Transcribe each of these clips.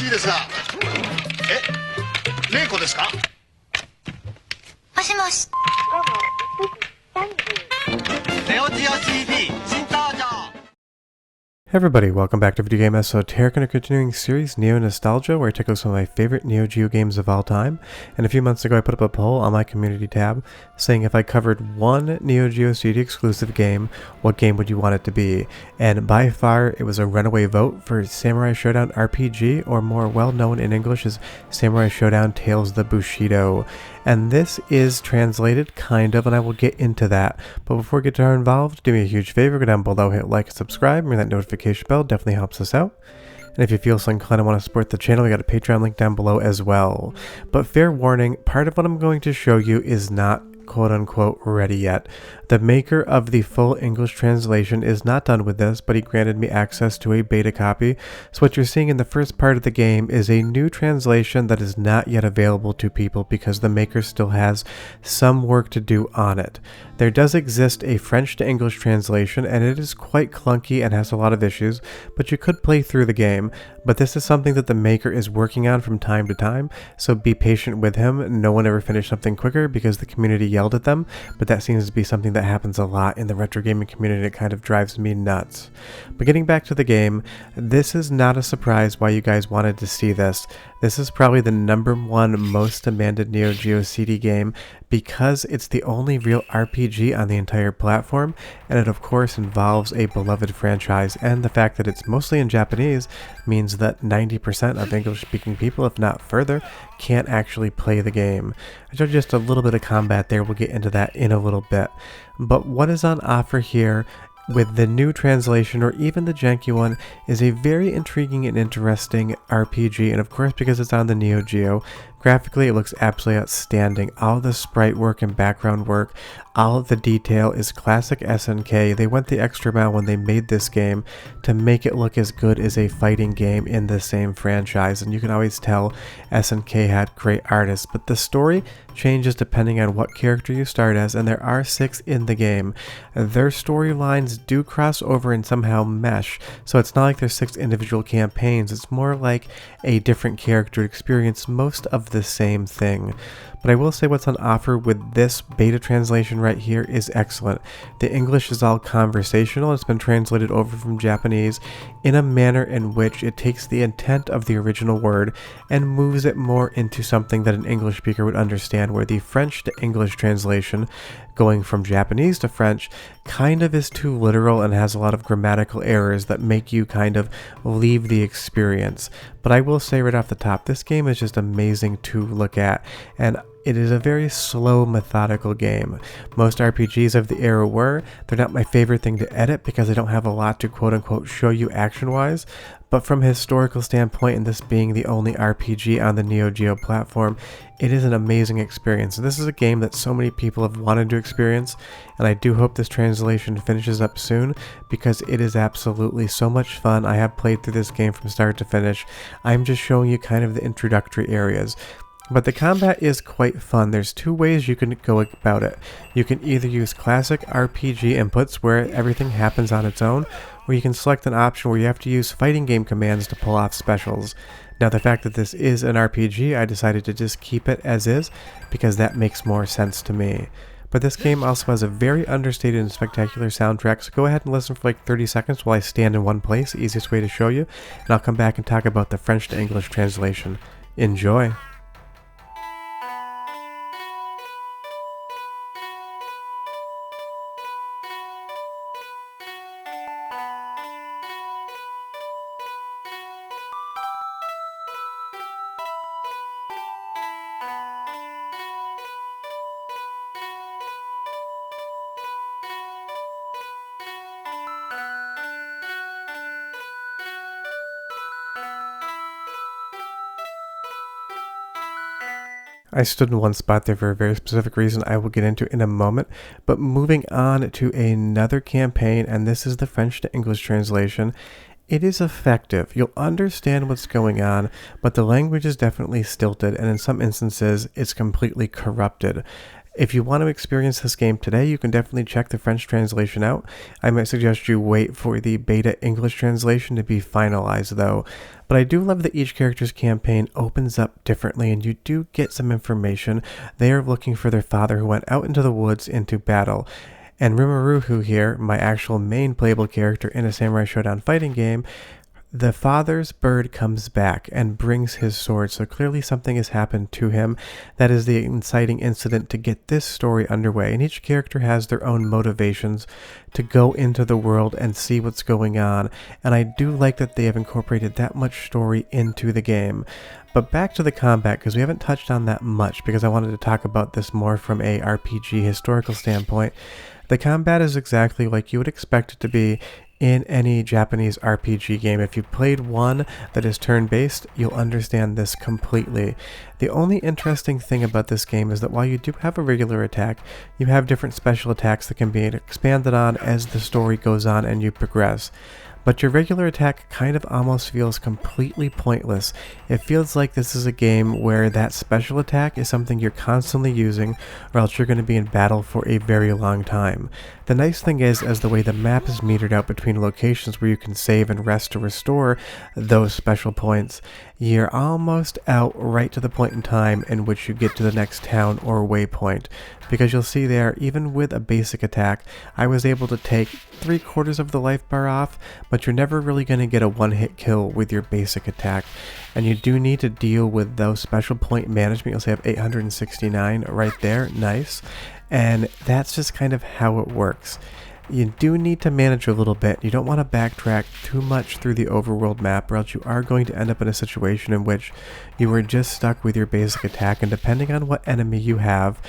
いですが。玲子ですか？もしもし。ネオジオ CD 新登場。 Hey everybody, welcome back to Video Game Esoteric and a continuing series, Neo Nostalgia, where I take a look at some of my favorite Neo Geo games of all time. And a few months ago I put up a poll on my community tab saying if I covered one Neo Geo CD exclusive game, what game would you want it to be? And by far it was a runaway vote for Samurai Shodown RPG, or more well known in English as Samurai Shodown Tales of the Bushido. And this is translated, kind of, and I will get into that. But before we get too involved, do me a huge favor, go down below, hit like and subscribe, ring that notification bell, definitely helps us out. And if you feel so inclined and want to support the channel, we got a Patreon link down below as well. But fair warning, part of what I'm going to show you is not quote-unquote ready yet. The maker of the full English translation is not done with this, but he granted me access to a beta copy. So what you're seeing in the first part of the game is a new translation that is not yet available to people because the maker still has some work to do on it. There does exist a French to English translation, and it is quite clunky and has a lot of issues, but you could play through the game. But this is something that the maker is working on from time to time, so be patient with him. No one ever finished something quicker because the community yelled at them, but that seems to be something that happens a lot in the retro gaming community. It kind of drives me nuts. But getting back to the game, this is not a surprise why you guys wanted to see this. This is probably the #1 most demanded Neo Geo CD game because it's the only real RPG on the entire platform, and it of course involves a beloved franchise, and the fact that it's mostly in Japanese means that 90% of English-speaking people, if not further, can't actually play the game. I showed just a little bit of combat there, we'll get into that in a little bit. But what is on offer here with the new translation, or even the janky one, is a very intriguing and interesting RPG, and of course because it's on the Neo Geo, graphically it looks absolutely outstanding. All the sprite work and background work, all of the detail is classic SNK. They went the extra mile when they made this game to make it look as good as a fighting game in the same franchise, and you can always tell SNK had great artists. But the story changes depending on what character you start as, and there are 6 in the game. Their storylines do cross over and somehow mesh, so it's not like there's 6 individual campaigns. It's more like a different character experience most of the same thing. But I will say what's on offer with this beta translation right here is excellent. The English is all conversational. It's been translated over from Japanese in a manner in which it takes the intent of the original word and moves it more into something that an English speaker would understand, where the French to English translation, going from Japanese to French, kind of is too literal and has a lot of grammatical errors that make you kind of leave the experience. But I will say right off the top, this game is just amazing to look at, and it is a very slow, methodical game. Most RPGs of the era were. They're not my favorite thing to edit because I don't have a lot to quote-unquote show you action-wise, but from a historical standpoint, and this being the only RPG on the Neo Geo platform, it is an amazing experience. And this is a game that so many people have wanted to experience, and I do hope this translation finishes up soon because it is absolutely so much fun. I have played through this game from start to finish. I'm just showing you kind of the introductory areas. But the combat is quite fun. There's 2 ways you can go about it. You can either use classic RPG inputs where everything happens on its own, or you can select an option where you have to use fighting game commands to pull off specials. Now the fact that this is an RPG, I decided to just keep it as is because that makes more sense to me. But this game also has a very understated and spectacular soundtrack, so go ahead and listen for like 30 seconds while I stand in one place, easiest way to show you, and I'll come back and talk about the French to English translation. Enjoy! I stood in one spot there for a very specific reason I will get into in a moment, but moving on to another campaign, and this is the French to English translation. It is effective. You'll understand what's going on, but the language is definitely stilted, and in some instances, it's completely corrupted. If you want to experience this game today, you can definitely check the French translation out. I might suggest you wait for the beta English translation to be finalized though. But I do love that each character's campaign opens up differently and you do get some information. They are looking for their father who went out into the woods into battle. And Rimuru here, my actual main playable character in a Samurai Shodown fighting game, the father's bird comes back and brings his sword, so clearly something has happened to him. That is the inciting incident to get this story underway, and each character has their own motivations to go into the world and see what's going on, and I do like that they have incorporated that much story into the game. But back to the combat, because we haven't touched on that much, because I wanted to talk about this more from a RPG historical standpoint. The combat is exactly like you would expect it to be in any Japanese RPG game. If you've played one that is turn-based, you'll understand this completely. The only interesting thing about this game is that while you do have a regular attack, you have different special attacks that can be expanded on as the story goes on and you progress. But your regular attack kind of almost feels completely pointless. It feels like this is a game where that special attack is something you're constantly using, or else you're going to be in battle for a very long time. The nice thing is, as the way the map is metered out between locations where you can save and rest to restore those special points, you're almost out right to the point in time in which you get to the next town or waypoint. Because you'll see there, even with a basic attack, I was able to take 3/4 of the life bar off, but you're never really going to get a one-hit kill with your basic attack. And you do need to deal with those special point management. You'll see I have 869 right there, nice. And that's just kind of how it works. You do need to manage a little bit. You don't want to backtrack too much through the overworld map, or else you are going to end up in a situation in which you are just stuck with your basic attack, and depending on what enemy you have,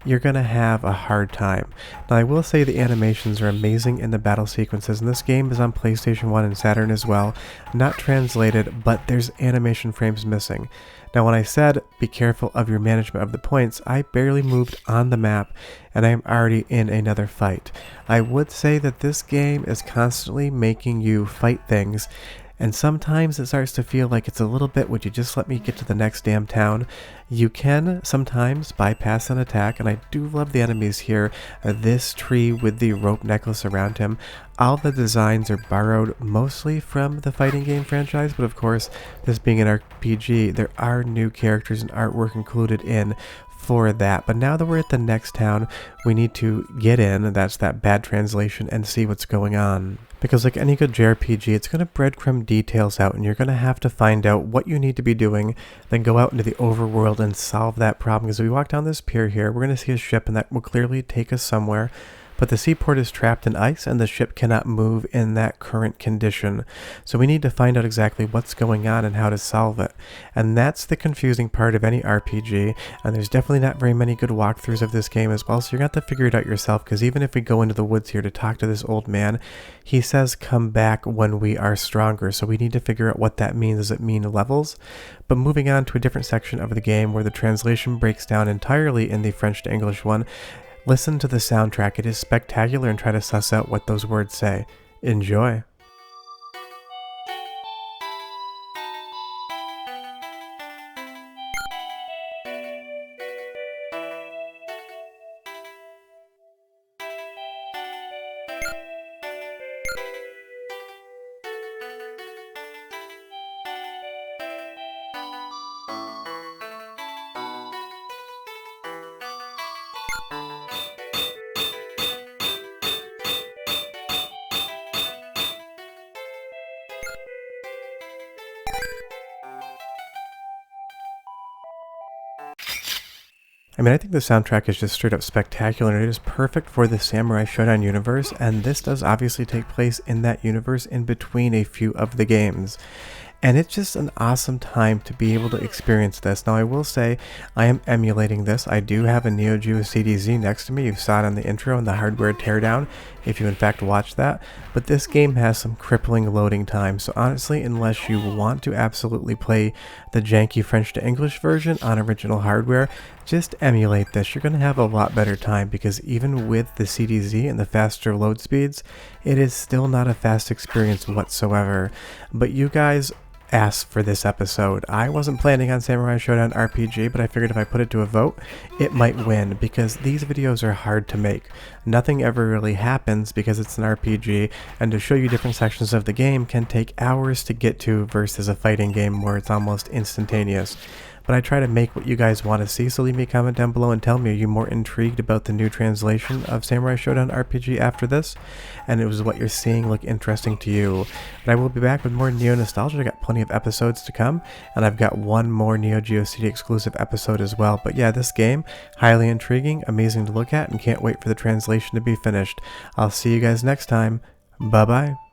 you're going to have a hard time. Now I will say the animations are amazing in the battle sequences, and this game is on PlayStation 1 and Saturn as well. Not translated, but there's animation frames missing. Now when I said be careful of your management of the points, I barely moved on the map and I am already in another fight. I would say that this game is constantly making you fight things, and sometimes it starts to feel like it's a little bit, would you just let me get to the next damn town? You can sometimes bypass an attack, and I do love the enemies here. This tree with the rope necklace around him, all the designs are borrowed mostly from the fighting game franchise, but of course, this being an RPG, there are new characters and artwork included in for that. But now that we're at the next town, we need to get in, that's that bad translation, and see what's going on. Because like any good JRPG, it's going to breadcrumb details out, and you're going to have to find out what you need to be doing, then go out into the overworld and solve that problem. Because if we walk down this pier here, we're going to see a ship, and that will clearly take us somewhere. But the seaport is trapped in ice and the ship cannot move in that current condition. So we need to find out exactly what's going on and how to solve it. And that's the confusing part of any RPG, and there's definitely not very many good walkthroughs of this game as well, so you're going to have to figure it out yourself, because even if we go into the woods here to talk to this old man, he says come back when we are stronger, so we need to figure out what that means. Does it mean levels? But moving on to a different section of the game where the translation breaks down entirely in the French to English one, listen to the soundtrack. It is spectacular, and try to suss out what those words say. Enjoy! I mean, I think the soundtrack is just straight up spectacular, and it is perfect for the Samurai Shodown universe, and this does obviously take place in that universe in between a few of the games. And it's just an awesome time to be able to experience this. Now I will say, I am emulating this. I do have a Neo Geo CD next to me. You saw it on the intro and the hardware teardown, if you in fact watched that. But this game has some crippling loading time. So honestly, unless you want to absolutely play the janky French to English version on original hardware, just emulate this. You're going to have a lot better time, because even with the CDZ and the faster load speeds, it is still not a fast experience whatsoever. But you guys, asked for this episode. I wasn't planning on Samurai Shodown RPG, but I figured if I put it to a vote, it might win, because these videos are hard to make. Nothing ever really happens because it's an RPG, and to show you different sections of the game can take hours to get to versus a fighting game where it's almost instantaneous. But I try to make what you guys want to see, so leave me a comment down below and tell me, are you more intrigued about the new translation of Samurai Shodown RPG after this? And was what you're seeing look interesting to you? But I will be back with more Neo nostalgia. I got plenty of episodes to come, and I've got one more Neo Geo CD exclusive episode as well. But yeah, this game, highly intriguing, amazing to look at, and can't wait for the translation to be finished. I'll see you guys next time. Bye bye.